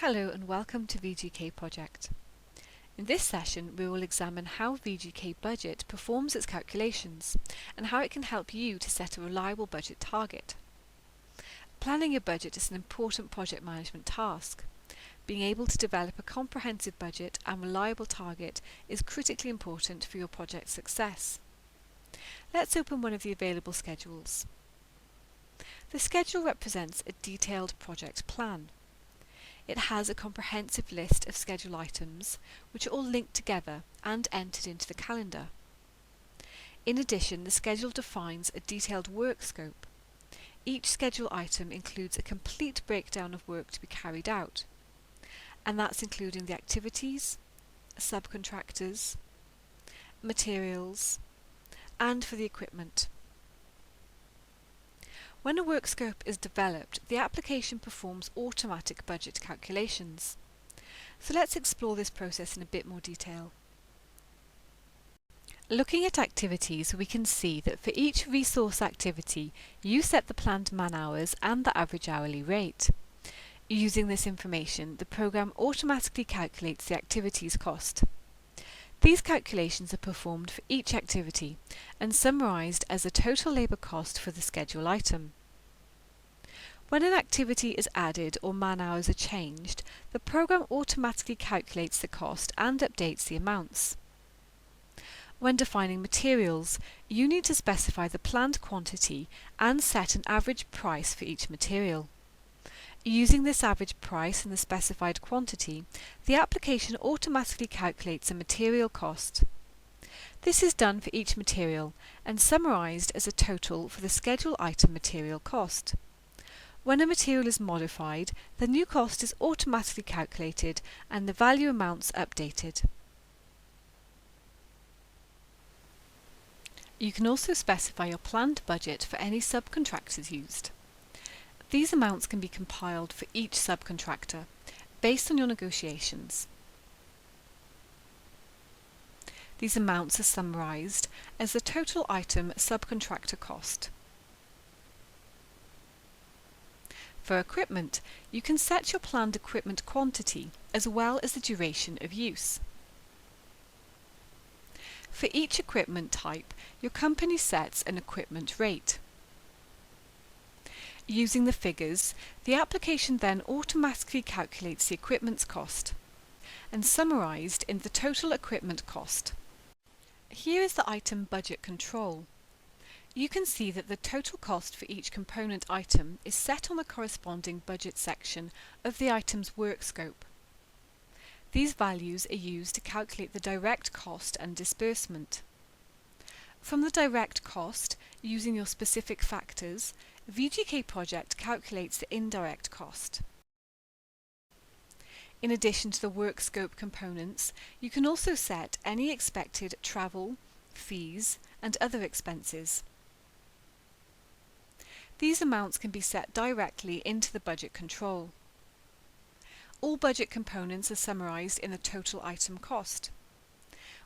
Hello and welcome to VGK Project. In this session we will examine how VGK Budget performs its calculations and how it can help you to set a reliable budget target. Planning your budget is an important project management task. Being able to develop a comprehensive budget and reliable target is critically important for your project's success. Let's open one of the available schedules. The schedule represents a detailed project plan. It has a comprehensive list of schedule items which are all linked together and entered into the calendar. In addition, the schedule defines a detailed work scope. Each schedule item includes a complete breakdown of work to be carried out, and that's including the activities, subcontractors, materials, and for the equipment. When a work scope is developed, the application performs automatic budget calculations. So let's explore this process in a bit more detail. Looking at activities, we can see that for each resource activity, you set the planned man-hours and the average hourly rate. Using this information, the program automatically calculates the activity's cost. These calculations are performed for each activity and summarised as the total labour cost for the schedule item. When an activity is added or man-hours are changed, the program automatically calculates the cost and updates the amounts. When defining materials, you need to specify the planned quantity and set an average price for each material. Using this average price and the specified quantity, the application automatically calculates a material cost. This is done for each material and summarised as a total for the schedule item material cost. When a material is modified, the new cost is automatically calculated and the value amounts updated. You can also specify your planned budget for any subcontractors used. These amounts can be compiled for each subcontractor, based on your negotiations. These amounts are summarised as the total item subcontractor cost. For equipment, you can set your planned equipment quantity as well as the duration of use. For each equipment type, your company sets an equipment rate. Using the figures, the application then automatically calculates the equipment's cost and summarised in the total equipment cost. Here is the item budget control. You can see that the total cost for each component item is set on the corresponding budget section of the item's work scope. These values are used to calculate the direct cost and disbursement. From the direct cost, using your specific factors, VGK Project calculates the indirect cost. In addition to the work scope components, you can also set any expected travel, fees, and other expenses. These amounts can be set directly into the budget control. All budget components are summarised in the total item cost.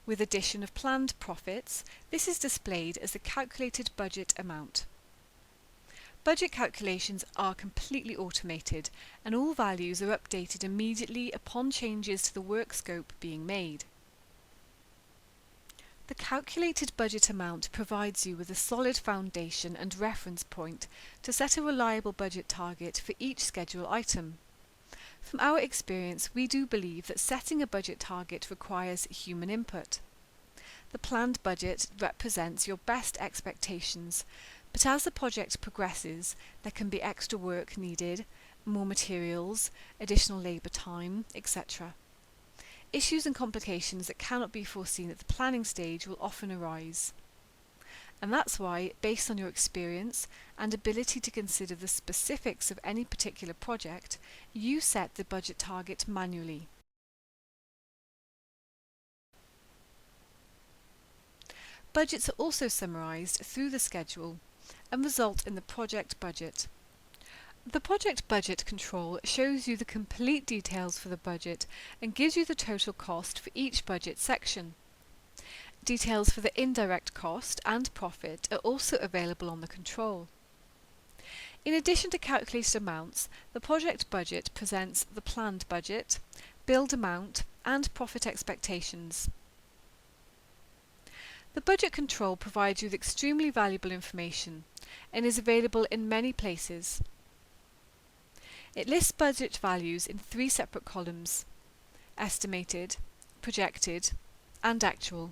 With addition of planned profits, this is displayed as the calculated budget amount. Budget calculations are completely automated and all values are updated immediately upon changes to the work scope being made. The calculated budget amount provides you with a solid foundation and reference point to set a reliable budget target for each schedule item. From our experience, we do believe that setting a budget target requires human input. The planned budget represents your best expectations, but as the project progresses, there can be extra work needed, more materials, additional labour time, etc. Issues and complications that cannot be foreseen at the planning stage will often arise. And that's why, based on your experience and ability to consider the specifics of any particular project, you set the budget target manually. Budgets are also summarised through the schedule and result in the project budget. The project budget control shows you the complete details for the budget and gives you the total cost for each budget section. Details for the indirect cost and profit are also available on the control. In addition to calculated amounts, the project budget presents the planned budget, billed amount and profit expectations. The budget control provides you with extremely valuable information and is available in many places. It lists budget values in 3 separate columns: estimated, projected and actual.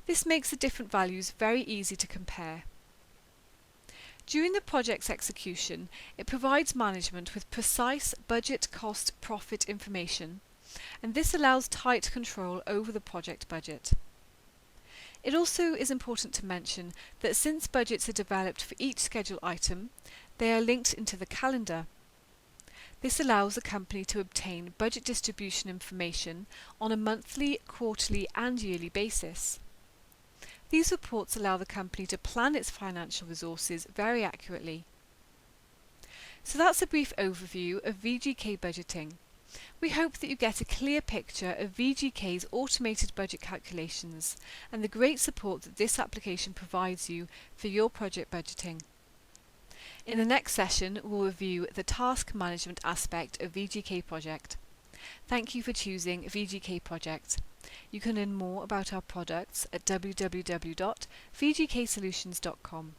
This makes the different values very easy to compare. During the project's execution, it provides management with precise budget, cost, profit information, and this allows tight control over the project budget. It also is important to mention that since budgets are developed for each schedule item, they are linked into the calendar. This allows the company to obtain budget distribution information on a monthly, quarterly and yearly basis. These reports allow the company to plan its financial resources very accurately. So that's a brief overview of VGK budgeting. We hope that you get a clear picture of VGK's automated budget calculations and the great support that this application provides you for your project budgeting. In the next session, we'll review the task management aspect of VGK Project. Thank you for choosing VGK Project. You can learn more about our products at www.vgksolutions.com.